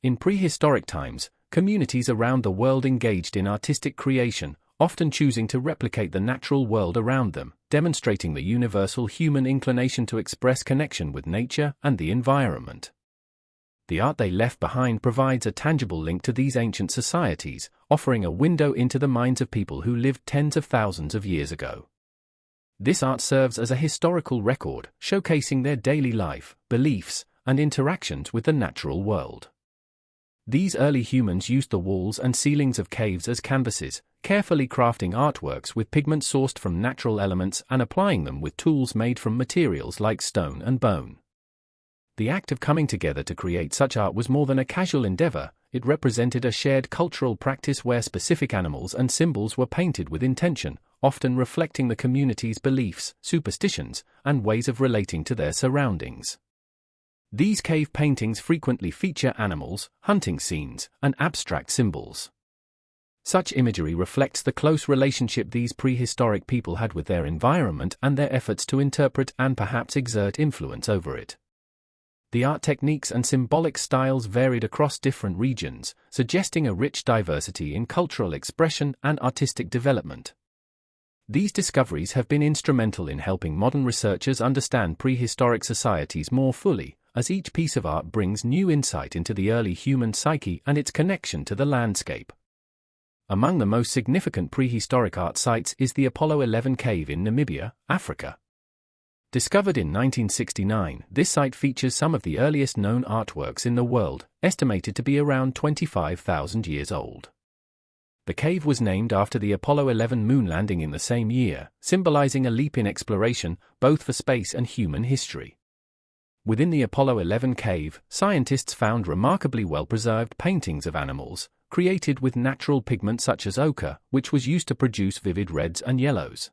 In prehistoric times, communities around the world engaged in artistic creation, often choosing to replicate the natural world around them, demonstrating the universal human inclination to express connection with nature and the environment. The art they left behind provides a tangible link to these ancient societies, offering a window into the minds of people who lived tens of thousands of years ago. This art serves as a historical record, showcasing their daily life, beliefs, and interactions with the natural world. These early humans used the walls and ceilings of caves as canvases, carefully crafting artworks with pigment sourced from natural elements and applying them with tools made from materials like stone and bone. The act of coming together to create such art was more than a casual endeavor. It represented a shared cultural practice where specific animals and symbols were painted with intention, often reflecting the community's beliefs, superstitions, and ways of relating to their surroundings. These cave paintings frequently feature animals, hunting scenes, and abstract symbols. Such imagery reflects the close relationship these prehistoric people had with their environment and their efforts to interpret and perhaps exert influence over it. The art techniques and symbolic styles varied across different regions, suggesting a rich diversity in cultural expression and artistic development. These discoveries have been instrumental in helping modern researchers understand prehistoric societies more fully, as each piece of art brings new insight into the early human psyche and its connection to the landscape. Among the most significant prehistoric art sites is the Apollo 11 cave in Namibia, Africa. Discovered in 1969, this site features some of the earliest known artworks in the world, estimated to be around 25,000 years old. The cave was named after the Apollo 11 moon landing in the same year, symbolizing a leap in exploration, both for space and human history. Within the Apollo 11 cave, scientists found remarkably well-preserved paintings of animals, created with natural pigment such as ochre, which was used to produce vivid reds and yellows.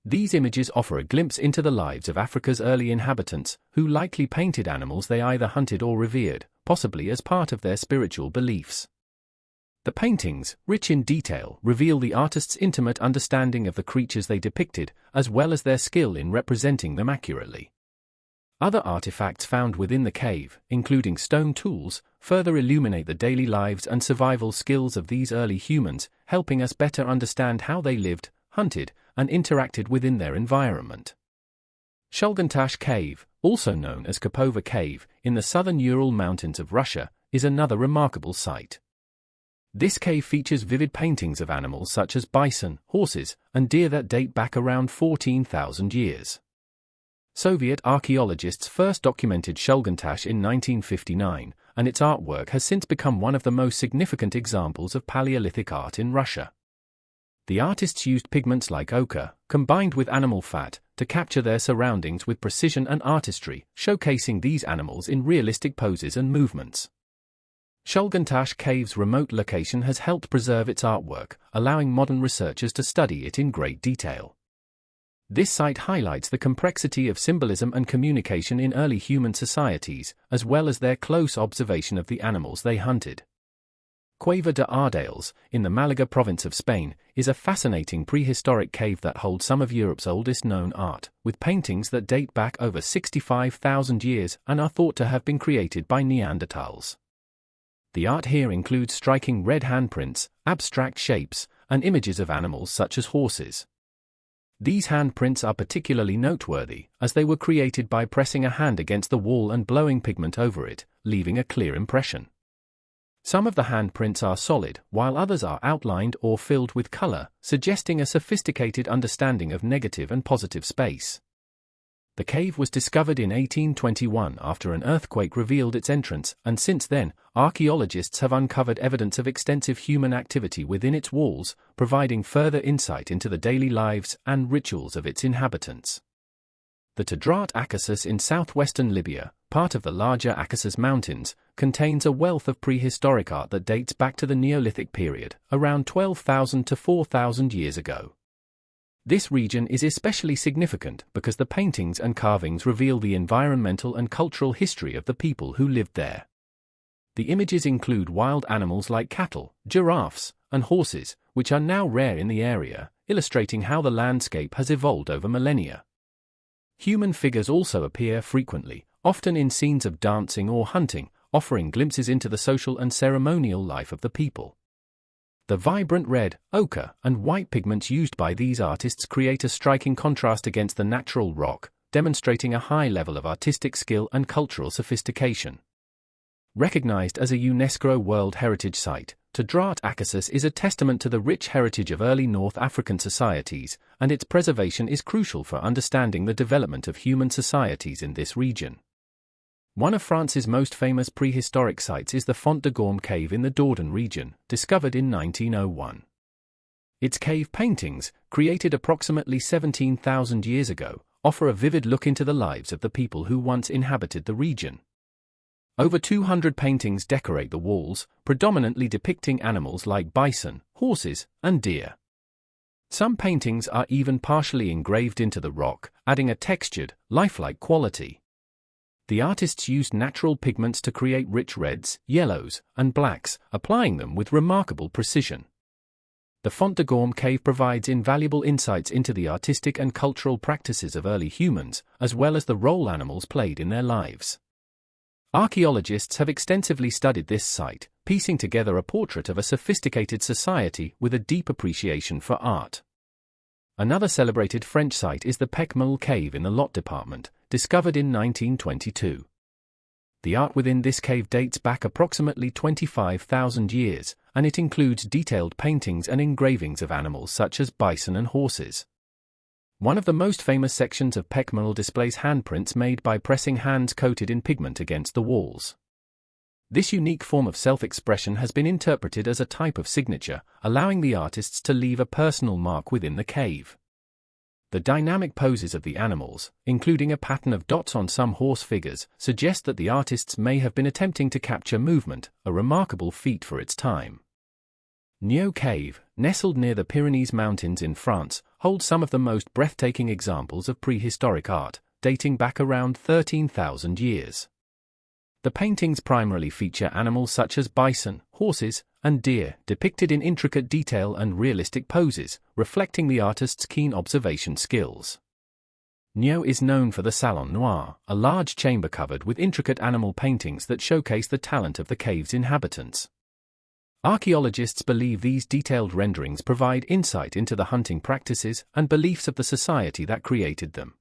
These images offer a glimpse into the lives of Africa's early inhabitants, who likely painted animals they either hunted or revered, possibly as part of their spiritual beliefs. The paintings, rich in detail, reveal the artist's intimate understanding of the creatures they depicted, as well as their skill in representing them accurately. Other artifacts found within the cave, including stone tools, further illuminate the daily lives and survival skills of these early humans, helping us better understand how they lived, hunted, and interacted within their environment. Shulgantash Cave, also known as Kopova Cave, in the southern Ural Mountains of Russia, is another remarkable site. This cave features vivid paintings of animals such as bison, horses, and deer that date back around 14,000 years. Soviet archaeologists first documented Shulgantash in 1959, and its artwork has since become one of the most significant examples of Paleolithic art in Russia. The artists used pigments like ochre, combined with animal fat, to capture their surroundings with precision and artistry, showcasing these animals in realistic poses and movements. Shulgantash Cave's remote location has helped preserve its artwork, allowing modern researchers to study it in great detail. This site highlights the complexity of symbolism and communication in early human societies, as well as their close observation of the animals they hunted. Cueva de Ardales, in the Malaga province of Spain, is a fascinating prehistoric cave that holds some of Europe's oldest known art, with paintings that date back over 65,000 years and are thought to have been created by Neanderthals. The art here includes striking red handprints, abstract shapes, and images of animals such as horses. These handprints are particularly noteworthy, as they were created by pressing a hand against the wall and blowing pigment over it, leaving a clear impression. Some of the handprints are solid, while others are outlined or filled with color, suggesting a sophisticated understanding of negative and positive space. The cave was discovered in 1821 after an earthquake revealed its entrance, and since then, archaeologists have uncovered evidence of extensive human activity within its walls, providing further insight into the daily lives and rituals of its inhabitants. The Tadrat Akassus in southwestern Libya, part of the larger Akassus Mountains, contains a wealth of prehistoric art that dates back to the Neolithic period, around 12,000 to 4,000 years ago. This region is especially significant because the paintings and carvings reveal the environmental and cultural history of the people who lived there. The images include wild animals like cattle, giraffes, and horses, which are now rare in the area, illustrating how the landscape has evolved over millennia. Human figures also appear frequently, often in scenes of dancing or hunting, offering glimpses into the social and ceremonial life of the people. The vibrant red, ochre, and white pigments used by these artists create a striking contrast against the natural rock, demonstrating a high level of artistic skill and cultural sophistication. Recognized as a UNESCO World Heritage Site, Tadrat Akassus is a testament to the rich heritage of early North African societies, and its preservation is crucial for understanding the development of human societies in this region. One of France's most famous prehistoric sites is the Font de Gorme cave in the Dordogne region, discovered in 1901. Its cave paintings, created approximately 17,000 years ago, offer a vivid look into the lives of the people who once inhabited the region. Over 200 paintings decorate the walls, predominantly depicting animals like bison, horses, and deer. Some paintings are even partially engraved into the rock, adding a textured, lifelike quality. The artists used natural pigments to create rich reds, yellows, and blacks, applying them with remarkable precision. The Font de Gorme cave provides invaluable insights into the artistic and cultural practices of early humans, as well as the role animals played in their lives. Archaeologists have extensively studied this site, piecing together a portrait of a sophisticated society with a deep appreciation for art. Another celebrated French site is the Pecmel cave in the Lot department, discovered in 1922. The art within this cave dates back approximately 25,000 years, and it includes detailed paintings and engravings of animals such as bison and horses. One of the most famous sections of Pecmel displays handprints made by pressing hands coated in pigment against the walls. This unique form of self-expression has been interpreted as a type of signature, allowing the artists to leave a personal mark within the cave. The dynamic poses of the animals, including a pattern of dots on some horse figures, suggest that the artists may have been attempting to capture movement, a remarkable feat for its time. Nio Cave, nestled near the Pyrenees Mountains in France, holds some of the most breathtaking examples of prehistoric art, dating back around 13,000 years. The paintings primarily feature animals such as bison, horses, and deer, depicted in intricate detail and realistic poses, reflecting the artist's keen observation skills. Nio is known for the Salon Noir, a large chamber covered with intricate animal paintings that showcase the talent of the cave's inhabitants. Archaeologists believe these detailed renderings provide insight into the hunting practices and beliefs of the society that created them.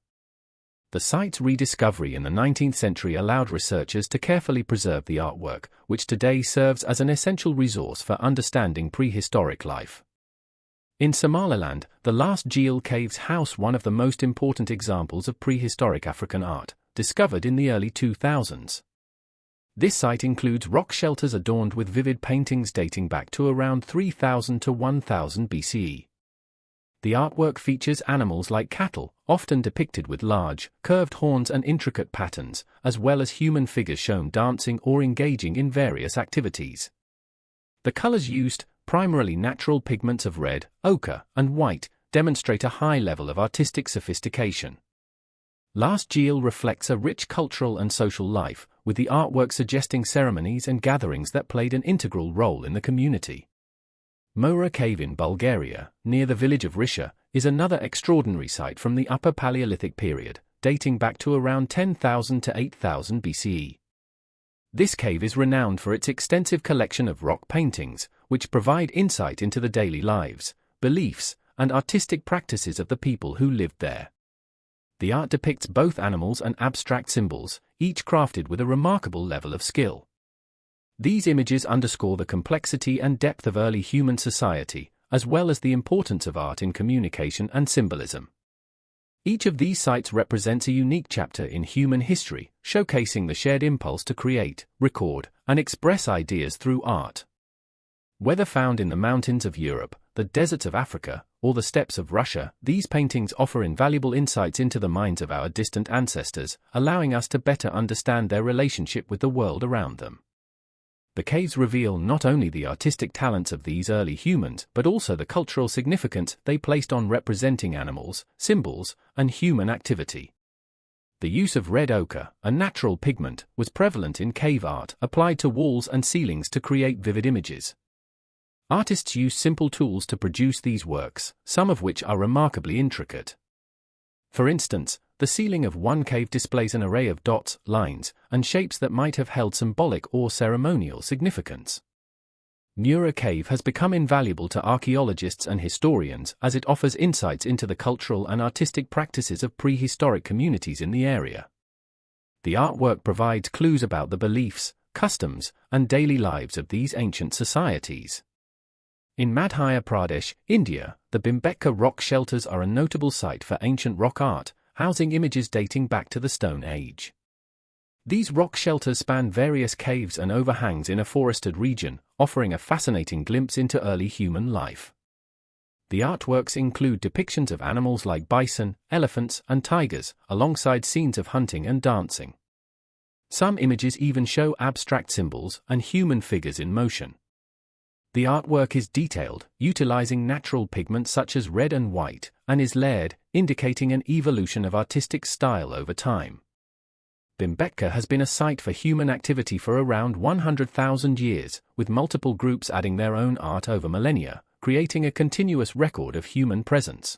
The site's rediscovery in the 19th century allowed researchers to carefully preserve the artwork, which today serves as an essential resource for understanding prehistoric life. In Somaliland, the Last Jeel Caves house one of the most important examples of prehistoric African art, discovered in the early 2000s. This site includes rock shelters adorned with vivid paintings dating back to around 3000 to 1000 BCE. The artwork features animals like cattle, often depicted with large, curved horns and intricate patterns, as well as human figures shown dancing or engaging in various activities. The colors used, primarily natural pigments of red, ochre, and white, demonstrate a high level of artistic sophistication. Last Jeel reflects a rich cultural and social life, with the artwork suggesting ceremonies and gatherings that played an integral role in the community. Mora Cave in Bulgaria, near the village of Risha, is another extraordinary site from the Upper Paleolithic period, dating back to around 10,000 to 8,000 BCE. This cave is renowned for its extensive collection of rock paintings, which provide insight into the daily lives, beliefs, and artistic practices of the people who lived there. The art depicts both animals and abstract symbols, each crafted with a remarkable level of skill. These images underscore the complexity and depth of early human society, as well as the importance of art in communication and symbolism. Each of these sites represents a unique chapter in human history, showcasing the shared impulse to create, record, and express ideas through art. Whether found in the mountains of Europe, the deserts of Africa, or the steppes of Russia, these paintings offer invaluable insights into the minds of our distant ancestors, allowing us to better understand their relationship with the world around them. The caves reveal not only the artistic talents of these early humans, but also the cultural significance they placed on representing animals, symbols, and human activity. The use of red ochre, a natural pigment, was prevalent in cave art, applied to walls and ceilings to create vivid images. Artists use simple tools to produce these works, some of which are remarkably intricate. For instance, the ceiling of one cave displays an array of dots, lines, and shapes that might have held symbolic or ceremonial significance. Nura Cave has become invaluable to archaeologists and historians as it offers insights into the cultural and artistic practices of prehistoric communities in the area. The artwork provides clues about the beliefs, customs, and daily lives of these ancient societies. In Madhya Pradesh, India, the Bhimbetka rock shelters are a notable site for ancient rock art, housing images dating back to the Stone Age. These rock shelters span various caves and overhangs in a forested region, offering a fascinating glimpse into early human life. The artworks include depictions of animals like bison, elephants, and tigers, alongside scenes of hunting and dancing. Some images even show abstract symbols and human figures in motion. The artwork is detailed, utilizing natural pigments such as red and white, and is layered, indicating an evolution of artistic style over time. Bhimbetka has been a site for human activity for around 100,000 years, with multiple groups adding their own art over millennia, creating a continuous record of human presence.